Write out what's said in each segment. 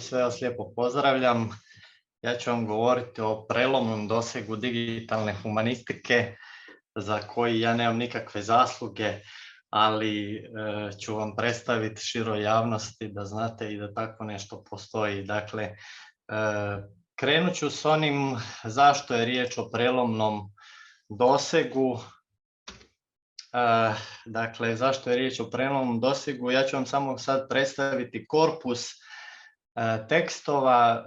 sve vas lijepo pozdravljam. Ja ću vam govoriti o prelomnom dosegu digitalne humanistike za koji ja nemam nikakve zasluge, ali ću vam predstaviti široj javnosti da znate i da tako nešto postoji. Dakle, krenut ću s onim zašto je riječ o prelomnom dosegu. Dakle, zašto je riječ o prelomnom dosegu? Ja ću vam samo sad predstaviti korpus tekstova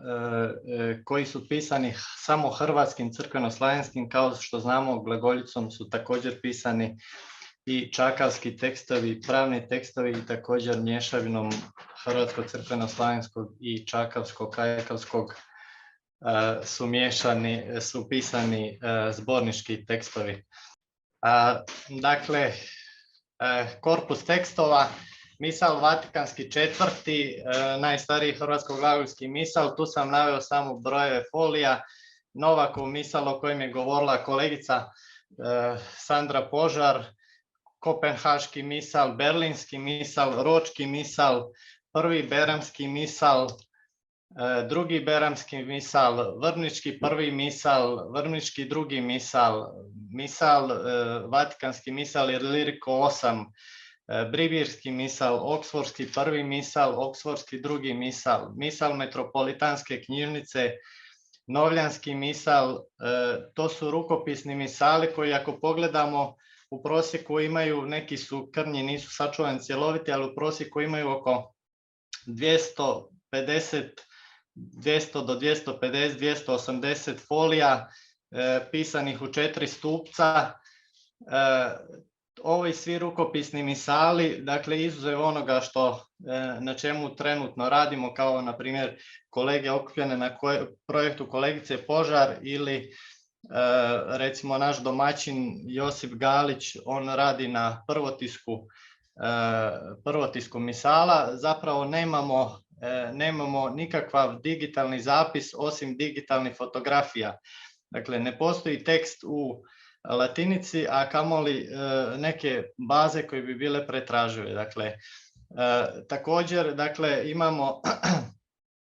koji su pisani samo hrvatskim crkveno-slavenskim, kao što znamo glagoljicom su također pisani i čakavski tekstovi, pravni tekstovi i također mješavinom hrvatskog crkveno-slavenskog i čakavskog, kajkavskog su pisani zbornički tekstovi. Dakle, korpus tekstova, misal Vatikanski četvrti, najstariji hrvatsko-glagoljski misal, tu sam naveo samo brojeve folija, Novakov misal o kojem je govorila kolegica Sandra Požar, Kopenhaški misal, Berlinski misal, Ročki misal, prvi Beramski misal, drugi Beramski misal, Vrnički prvi misal, Vrnički drugi misal, misal Vatikanski misal Iliriko 8, Bribirski misal, Oksfordski prvi misal, Oksfordski drugi misal, misal Metropolitanske knjižnice, Novljanski misal, to su rukopisni misali koji ako pogledamo u prosjeku imaju, neki su krnji, nisu sačuvani cjeloviti, ali u prosjeku imaju oko 200 do 250, 280 folija pisanih u 4 stupca. Ovi svi rukopisni misali, dakle izuzev onoga na čemu trenutno radimo, kao na primjer kolege okupljene na projektu kolegice Požar ili recimo naš domaćin Josip Galić, on radi na prvotisku misala, zapravo nemamo nikakav digitalni zapis osim digitalnih fotografija. Dakle, ne postoji tekst u latinici, a kamoli neke baze koje bi bile pretražive. Dakle, također, imamo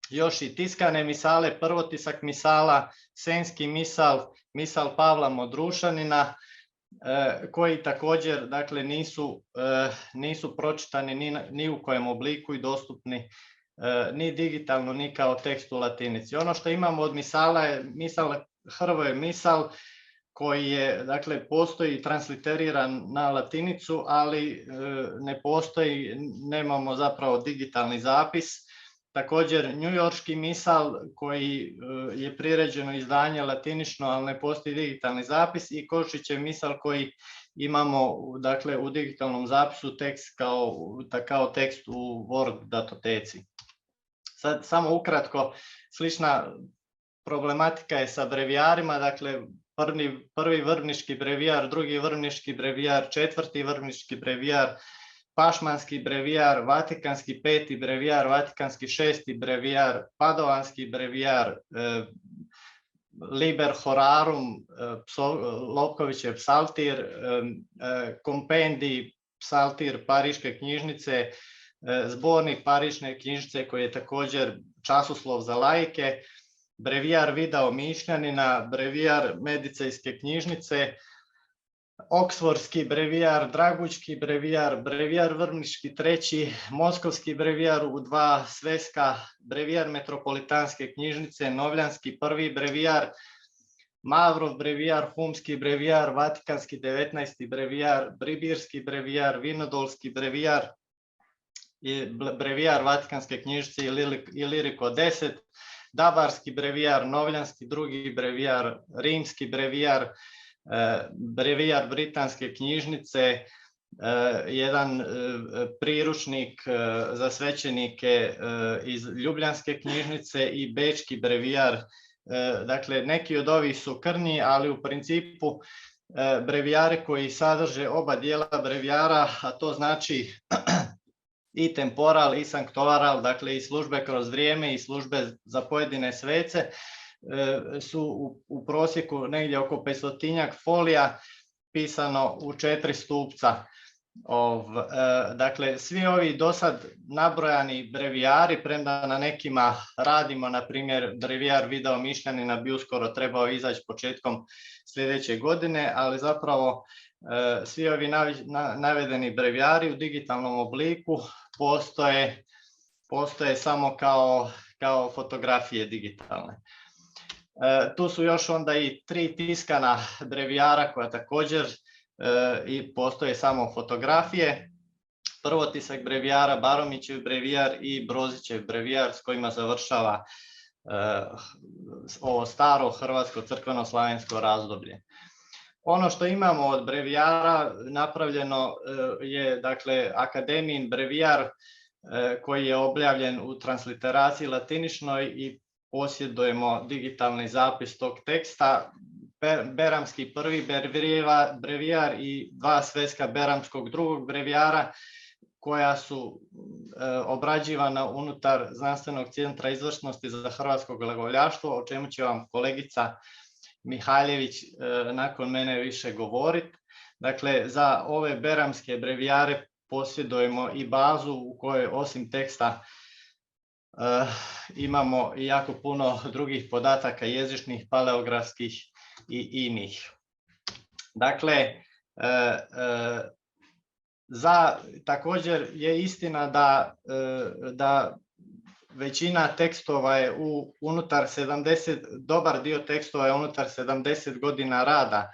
još i tiskane misale, prvotisak misala, Senjski misal, misal Pavla Modrušanina, koji također nisu pročitani ni u kojem obliku i dostupni ni digitalno, ni kao tekst u latinici. Ono što imamo od misala je misal Hrvoje misal, koji je, postoji transliteriran na latinicu, ali nemamo zapravo digitalni zapis. Također njujorški misal, koji je priređeno izdanje latinično, ali ne postoji digitalni zapis, i Košićev misal koji imamo u digitalnom zapisu tekst kao tekst u Word datoteci. Sad samo ukratko, slična problematika je sa brevijarima, prvi vrvnički brevijar, drugi vrvnički brevijar, četvrti vrvnički brevijar, Pašmanski brevijar, Vatikanski peti brevijar, Vatikanski šesti brevijar, Padovanski brevijar, Liber Horarum, Lopkovićev psaltir, kompendij psaltir Pariške knjižnice, zbornik Parišne knjižnice koji je također časoslov za laike, brevijar Vidao Mišljanina, brevijar Medicejske knjižnice, Oksfordski brevijar, Dragučki brevijar, brevijar Vrvnički treći, Moskovski brevijar u 2 sveska, brevijar Metropolitanske knjižnice, Novljanski prvi brevijar, Mavrov brevijar, Humski brevijar, Vatikanski 19. brevijar, Bribirski brevijar, Vinodolski brevijar, brevijar Vatikanske knjižnice Iliriko 10, Dabarski brevijar, Novljanski drugi brevijar, Rimski brevijar, brevijar Britanske knjižnice, jedan priručnik za svećenike iz Ljubljanske knjižnice i Bečki brevijar. Dakle, neki od ovih su krnji, ali u principu brevijari koji sadrže oba dijela brevijara, a to znači i temporal i sanktoral, dakle i službe kroz vrijeme i službe za pojedine svece, su u prosjeku negdje oko 500-tinjak folija pisano u 4 stupca. Dakle, svi ovi do sad nabrojani brevijari, premda na nekima radimo, na primjer brevijar Video Mišljanina bi uskoro trebao izaći početkom sljedeće godine, ali zapravo svi ovi navedeni brevijari u digitalnom obliku postoje samo kao fotografije digitalne. Tu su još onda i 3 tiskana brevijara koja također i postoje samo fotografije. Prvotisak brevijara, Baromićev brevijar i Brozićev brevijar s kojima završava ovo staro hrvatsko crkveno-slavensko razdoblje. Ono što imamo od brevijara napravljeno je, dakle, akademijin brevijar koji je objavljen u transliteraciji latiničnoj i posjedujemo digitalni zapis tog teksta. Beramski prvi brevijar i 2 sveska beramskog drugog brevijara koja su obrađivana unutar Znanstvenog centra izvrsnosti za hrvatsko glagoljaštvo, o čemu će vam kolegica Mihaljević nakon mene više govoriti. Dakle, za ove beramske brevijare posjedujemo i bazu u kojoj osim teksta imamo i jako puno drugih podataka jezičnih, paleografskih i inih. Dakle, također je istina da većina tekstova je unutar 70, dobar dio tekstova je unutar 70 godina rada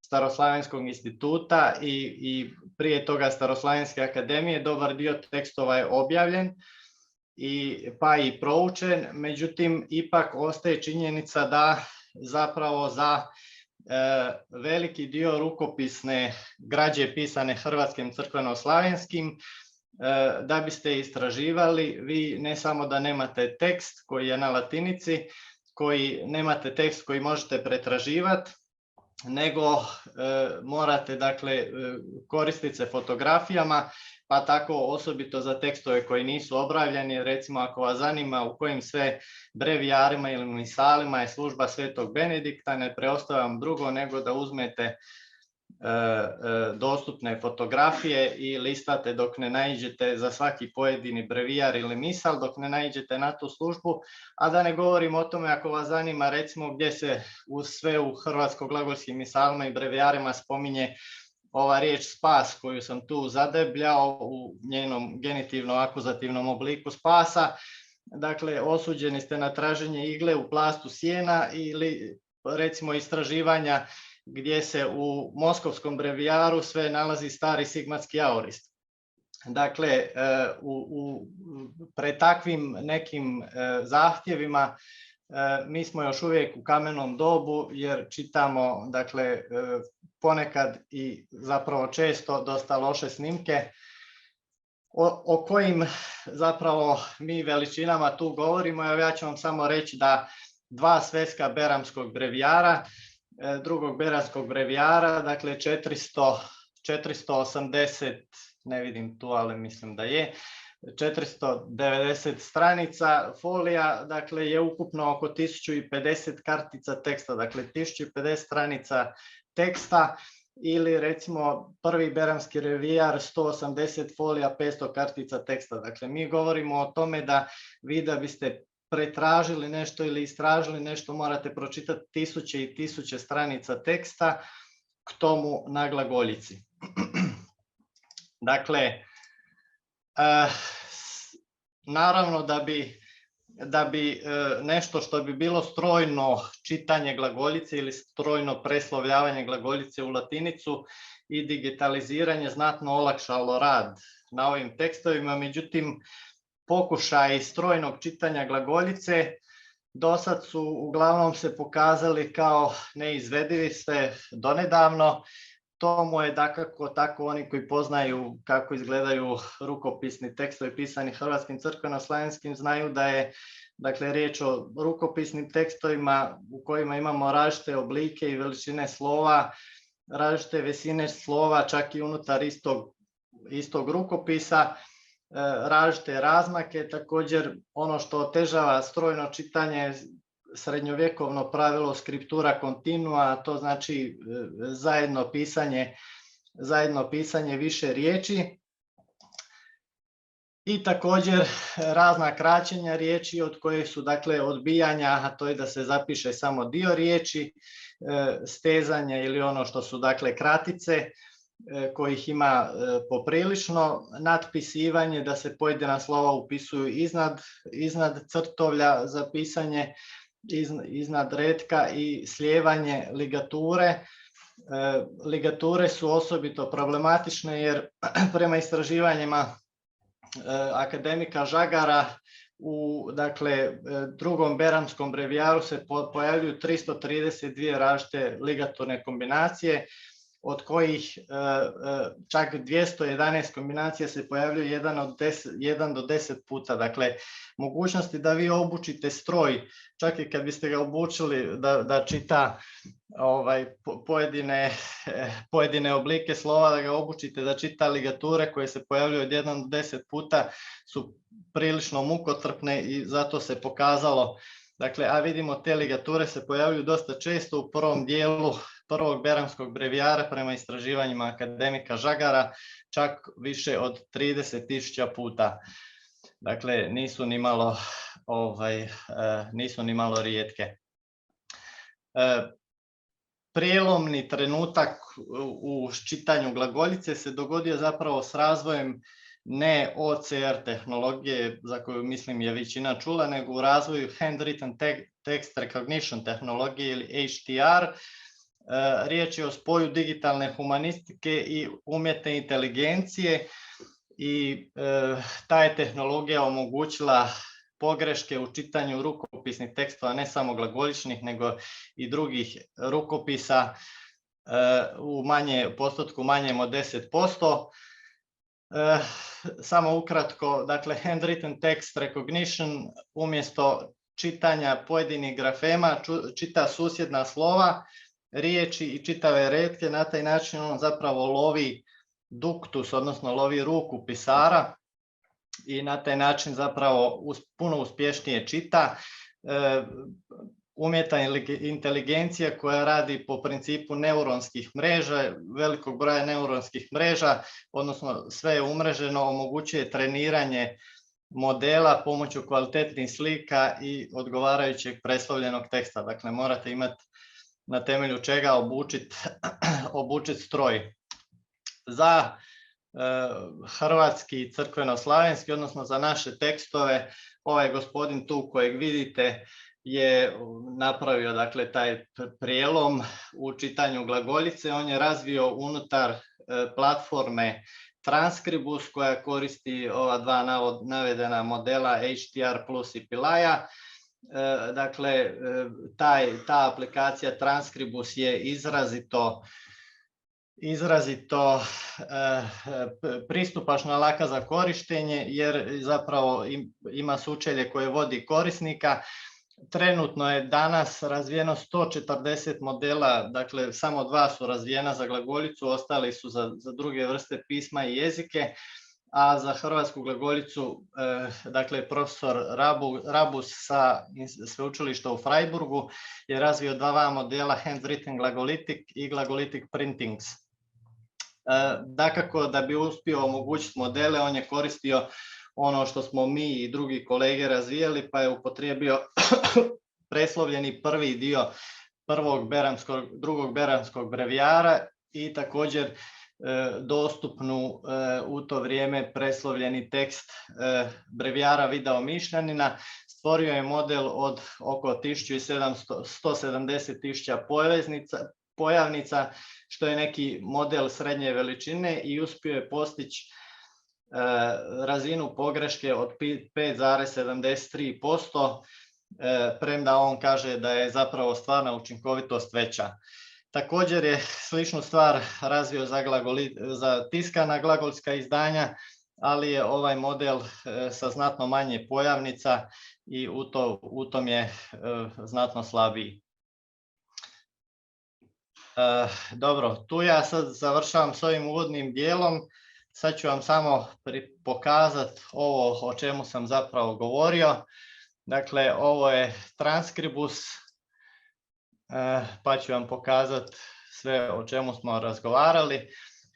Staroslavenskog instituta i prije toga Staroslavenske akademije. Dobar dio tekstova je objavljen pa i proučen, međutim ipak ostaje činjenica da zapravo za veliki dio rukopisne građe pisane hrvatskim crkveno-slavenskim, da biste istraživali, vi ne samo da nemate tekst koji je na latinici, nemate tekst koji možete pretraživati, nego morate, dakle, koristiti se fotografijama, pa tako osobito za tekstove koji nisu objavljeni. Recimo, ako vas zanima u kojim sve brevijarima ili misalima je služba Svetog Benedikta, ne preostaje vam drugo nego da uzmete dostupne fotografije i listate dok ne naiđete za svaki pojedini brevijar ili misal, dok ne naiđete na tu službu, a da ne govorim o tome ako vas zanima recimo gdje se sve u hrvatsko-glagolskim misalima i brevijarima spominje ova riječ spas koju sam tu zadebljao u njenom genitivno-akuzativnom obliku spasa. Dakle, osuđeni ste na traženje igle u plastu sjena ili recimo istraživanja gdje se u moskovskom brevijaru sve nalazi stari sigmatski aorist. Dakle, pred takvim nekim zahtjevima mi smo još uvijek u kamenom dobu jer čitamo, dakle, ponekad i zapravo često dosta loše snimke o kojim zapravo mi veličinama tu govorimo. Evo, ja ću vam samo reći da 2 sveska beramskog brevijara, drugog beramskog brevijara, dakle 480, ne vidim tu, ali mislim da je, 490 stranica folija, dakle je ukupno oko 1050 kartica teksta, dakle 1050 stranica teksta, ili recimo prvi beramski brevijar 180 folija, 500 kartica teksta. Dakle, mi govorimo o tome da vi da biste pretražili nešto ili istražili nešto morate pročitati 1000 i 1000 stranica teksta, k tomu na glagoljici. Dakle, naravno da bi nešto što bi bilo strojno čitanje glagoljice ili strojno preslovljavanje glagoljice u latinicu i digitaliziranje znatno olakšalo rad na ovim tekstovima, međutim pokušaji strojnog čitanja glagoljice do sad su uglavnom se pokazali kao neizvedivi sve donedavno. Tomu je dakako tako oni koji poznaju kako izgledaju rukopisni tekstovi pisani hrvatskim crkveno-slavenskim znaju da je, dakle, riječ o rukopisnim tekstovima u kojima imamo različite oblike i veličine slova, različite visine slova čak i unutar istog rukopisa, različite razmake. Također ono što otežava strojno čitanje srednjovjekovno pravilo skriptura continua, to znači zajedno pisanje zajedno pisanje više riječi i također razna kraćenja riječi od kojih su dakle odbijanja, a to je da se zapiše samo dio riječi, stezanje ili ono što su dakle kratice kojih ima poprilično, natpisivanje, da se pojedina slova upisuju iznad crtovlja za pisanje, iznad retka i slijevanje ligature. Ligature su osobito problematične jer prema istraživanjima akademika Žagara u dakle, drugom beramskom brevijaru se pojavljuju 332 različite ligaturne kombinacije, od kojih čak 211 kombinacija se pojavljuje 1 do 10 puta. Dakle, mogućnosti da vi obučite stroj, čak i kad biste ga obučili da čita pojedine oblike slova, da ga obučite da čita ligature koje se pojavljuju od 1 do 10 puta, su prilično mukotrpne i zato se pokazalo. Dakle, a vidimo te ligature se pojavljuju dosta često u prvom dijelu prvog beramskog brevijara prema istraživanjima akademika Žagara, čak više od 30.000 puta. Dakle, nisu ni malo rijetke. Prijelomni trenutak u čitanju glagoljice se dogodio zapravo s razvojem ne OCR tehnologije, za koju mislim je većina čula, nego u razvoju Handwritten Text Recognition tehnologije ili HTR. Riječ je o spoju digitalne humanistike i umjetne inteligencije i ta je tehnologija omogućila pogreške u čitanju rukopisnih tekstova, ne samo glagoljičnih, nego i drugih rukopisa u postotku manjem od 10%. Samo ukratko, dakle, Handwritten Text Recognition umjesto čitanja pojedinih grafema čita susjedna slova, riječi i čitave retke. Na taj način on zapravo lovi duktus, odnosno lovi ruku pisara i na taj način zapravo puno uspješnije čita. Umjetna inteligencija koja radi po principu neuronskih mreža, velikog broja neuronskih mreža, odnosno sve je umreženo, omogućuje treniranje modela pomoću kvalitetnih slika i odgovarajućeg preslovljenog teksta. Dakle, morate imati na temelju čega obučiti stroj. Za hrvatski crkveno-slavenski, odnosno za naše tekstove, ovaj gospodin tu kojeg vidite je napravio dakle taj prijelom u čitanju glagoljice. On je razvio unutar platforme Transkribus koja koristi ova dva navedena modela HTR plus i Pilaja. Dakle, ta aplikacija Transkribus je izrazito pristupačna, laka za korištenje jer zapravo ima sučelje koje vodi korisnika. Trenutno je danas razvijeno 140 modela, dakle samo 2 su razvijena za glagoljicu, ostali su za druge vrste pisma i jezike, a za hrvatsku glagoljicu dakle profesor Rabus sa sveučilišta u Freiburgu je razvio 2 modela Handwritten Glagolitic i Glagolitic Printings. Dakako, da bi uspio omogućiti modele, on je koristio ono što smo mi i drugi kolege razvijali, pa je upotrijebio preslovljeni prvi dio drugog beramskog brevijara i također dostupnu u to vrijeme preslovljeni tekst brevijara Vidao Mišljanina. Stvorio je model od oko 170.000 pojavnica, što je neki model srednje veličine i uspio je postići razinu pogreške od 5,73%, premda on kaže da je zapravo stvarna učinkovitost veća. Također je sličnu stvar razvio za tiskana glagolska izdanja, ali je ovaj model sa znatno manje pojavnica i u tom je znatno slabiji. Dobro, tu ja sad završavam s ovim uvodnim dijelom. Sad ću vam samo pokazati ovo o čemu sam zapravo govorio. Dakle, ovo je Transkribus, pa ću vam pokazati sve o čemu smo razgovarali.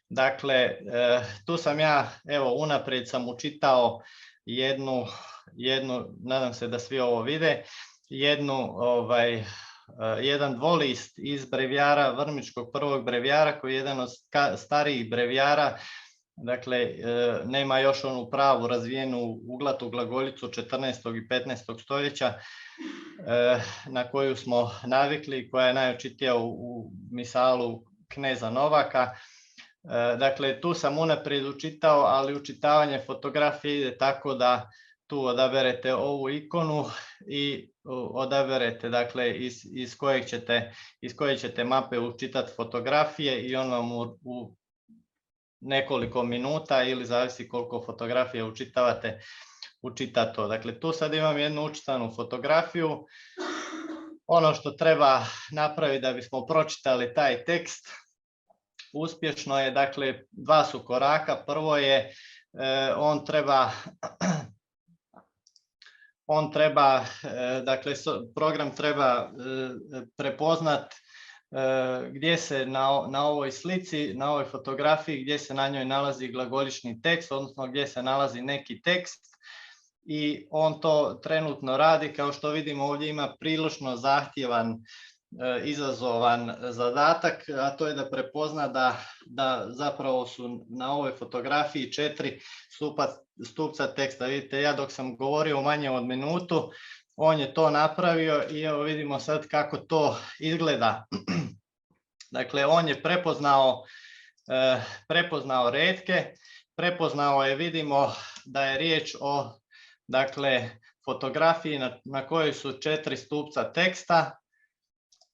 Dakle, tu sam ja, evo, unaprijed sam učitao jednu, nadam se da svi ovo vide, jedan dvolist iz brevijara, Vrmičkog prvog brevijara, koji je jedan od starijih brevijara. Dakle, nema još onu pravu razvijenu uglatu glagoljicu 14. i 15. stoljeća na koju smo navikli, koja je najočitija u misalu kneza Novaka. Dakle, tu sam unaprijed učitao, ali učitavanje fotografije ide tako da tu odaberete ovu ikonu i odaberete, dakle, iz koje ćete mape učitati fotografije i on vam u nekoliko minuta ili zavisi koliko fotografije učitavate, učita to. Dakle, tu sad imam jednu učitanu fotografiju. Ono što treba napraviti da bismo pročitali taj tekst uspješno je, dakle, dva su koraka. Prvo je, dakle, program treba prepoznat gdje se na ovoj slici, na ovoj fotografiji, gdje se na njoj nalazi glagoljični tekst, odnosno gdje se nalazi neki tekst, i on to trenutno radi. Kao što vidimo, ovdje ima prilično zahtjevan, izazovan zadatak, a to je da prepozna da zapravo su na ovoj fotografiji 4 stupca teksta. Vidite, ja dok sam govorio manje od minutu, on je to napravio i evo vidimo sad kako to izgleda. Dakle, on je prepoznao retke, prepoznao je, vidimo da je riječ o, dakle, fotografiji na kojoj su 4 stupca teksta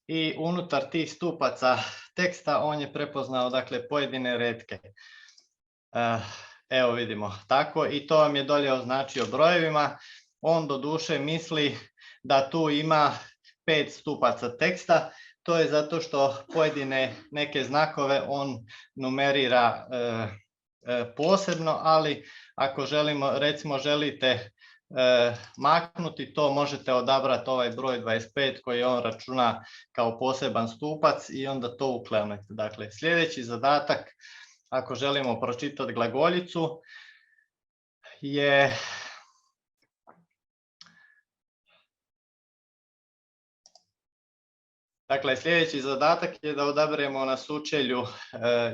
i unutar tih stupaca teksta on je prepoznao, dakle, pojedine retke. Evo vidimo tako, i to vam je dolje označio brojevima. On doduše misli da tu ima 5 stupaca teksta. To je zato što pojedine neke znakove on numerira posebno, ali ako recimo želite maknuti to, možete odabrati ovaj broj 25 koji on računa kao poseban stupac i onda to uklanjate. Dakle, sljedeći zadatak, ako želimo pročitati glagoljicu, je sljedeći zadatak je da odaberemo na sučelju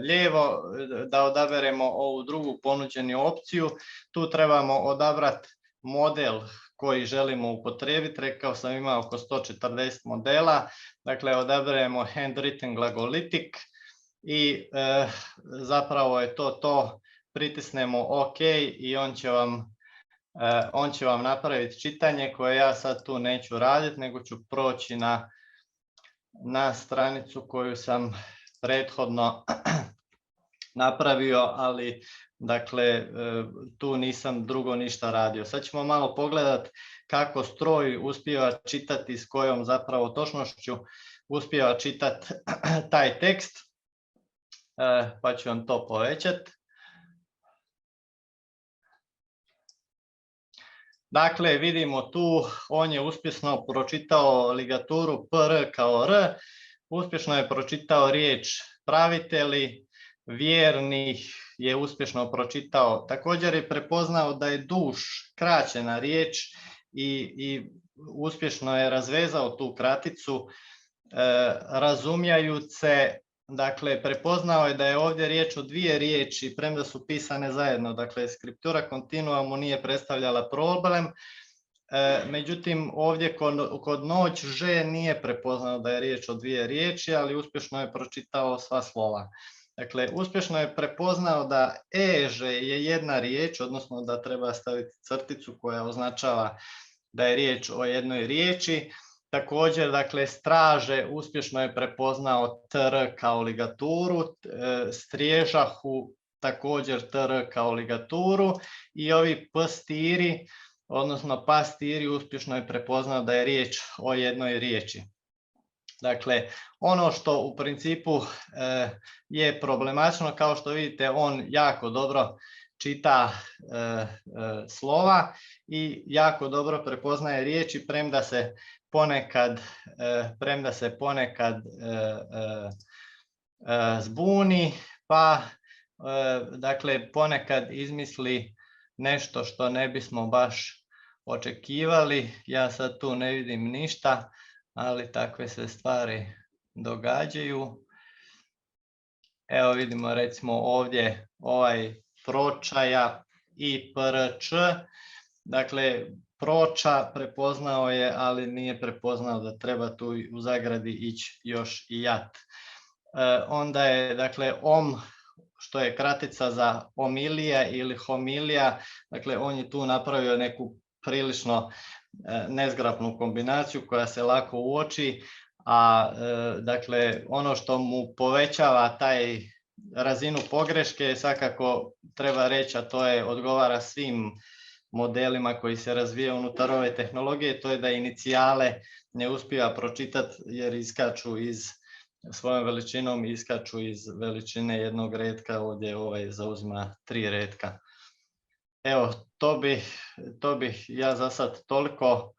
lijevo, da odaberemo ovu drugu ponuđenu opciju. Tu trebamo odabrati model koji želimo upotrijebiti. Rekao sam, ima oko 140 modela. Dakle, odaberemo handwritten glagolitik i zapravo je to. Pritisnemo OK i on će vam napraviti čitanje koje ja sad tu neću raditi, nego ću proći na stranicu koju sam prethodno napravio, ali dakle tu nisam drugo ništa radio. Sad ćemo malo pogledati kako stroj uspijeva čitati, s kojom zapravo točnošću uspijeva čitati taj tekst, pa ću vam to povećati. Dakle, vidimo tu, on je uspješno pročitao ligaturu PR kao R, uspješno je pročitao riječ praviteli, vjernih je uspješno pročitao. Također je prepoznao da je duš kraćena riječ i uspješno je razvezao tu kraticu, razumjajući se. Dakle, prepoznao je da je ovdje riječ o 2 riječi, premda su pisane zajedno. Dakle, skriptura continua mu nije predstavljala problem. Međutim, ovdje kod noć Ž nije prepoznao da je riječ o 2 riječi, ali uspješno je pročitao sva slova. Dakle, uspješno je prepoznao da Ž je jedna riječ, odnosno da treba staviti crticu koja označava da je riječ o jednoj riječi. Također, dakle, straže uspješno je prepoznao tr kao ligaturu, striježahu također tr kao ligaturu i ovi pastiri, odnosno pastiri, uspješno je prepoznao da je riječ o jednoj riječi. Dakle, ono što u principu je problematično, kao što vidite, on jako dobro čita slova i jako dobro prepoznaje riječi, premda se ponekad zbuni, pa dakle ponekad izmisli nešto što ne bismo baš očekivali. Ja sad tu ne vidim ništa, ali takve se stvari događaju. Evo vidimo recimo ovdje ovaj pročaja i prč. Dakle, proča prepoznao je, ali nije prepoznao da treba tu u zagradi ići još i jat. Onda je, dakle, što je kratica za omilija ili homilija, dakle, on je tu napravio neku prilično nezgrapnu kombinaciju koja se lako uoči, a dakle, ono što mu povećava taj razinu pogreške, svakako treba reći, a to je odgovara svim modelima koji se razvijaju unutar ove tehnologije, to je da inicijale ne uspijeva pročitati jer iskaču svojom veličinom iskaču iz veličine jednog retka, ovdje ovaj zauzima 3 retka. Evo, to bih ja za sad toliko.